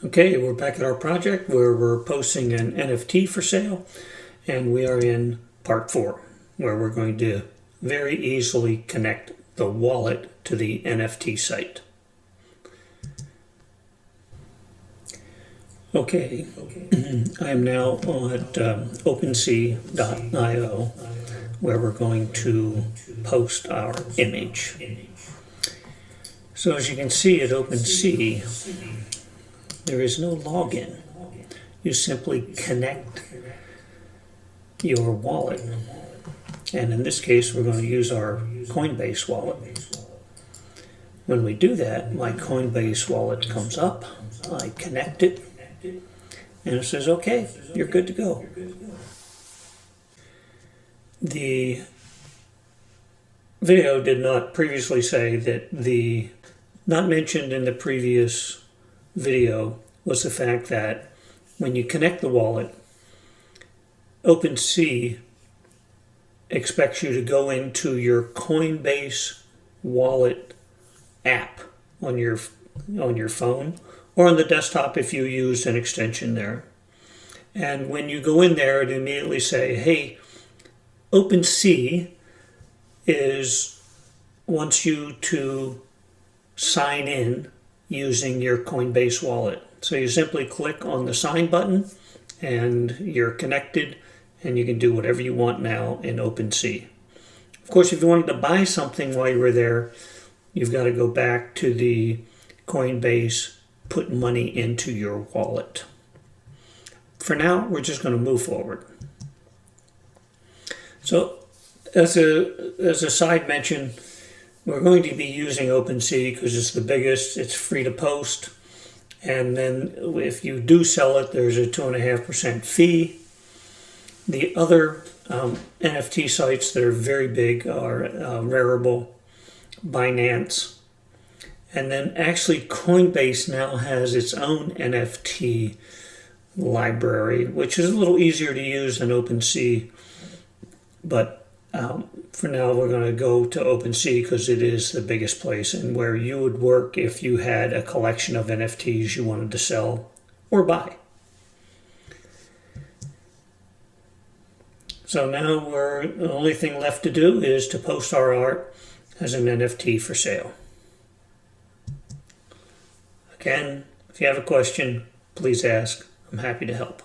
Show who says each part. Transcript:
Speaker 1: Okay, we're back at our project where we're posting an NFT for sale, and we are in part 4, where we're going to very easily connect the wallet to the NFT site. Okay, I am now at OpenSea.io, where we're going to post our image. So as you can see at OpenSea, there is no login. You simply connect your wallet. And in this case, we're going to use our Coinbase wallet. When we do that, my Coinbase wallet comes up, I connect it, and it says, okay, you're good to go. The video did not previously say that not mentioned in the previous video was the fact that when you connect the wallet, OpenSea expects you to go into your Coinbase wallet app on your phone or on the desktop if you use an extension there. And when you go in there, it immediately say, hey, OpenSea wants you to sign in using your Coinbase wallet. So you simply click on the sign button and you're connected and you can do whatever you want now in OpenSea. Of course, if you wanted to buy something while you were there, you've got to go back to the Coinbase, put money into your wallet. For now, we're just going to move forward. So as a side mention, we're going to be using OpenSea because it's the biggest, it's free to post, and then if you do sell it, there's a 2.5% fee. The other NFT sites that are very big are Rariable, Binance, and then actually Coinbase now has its own NFT library, which is a little easier to use than OpenSea, but for now, we're going to go to OpenSea because it is the biggest place and where you would work if you had a collection of NFTs you wanted to sell or buy. So now the only thing left to do is to post our art as an NFT for sale. Again, if you have a question, please ask. I'm happy to help.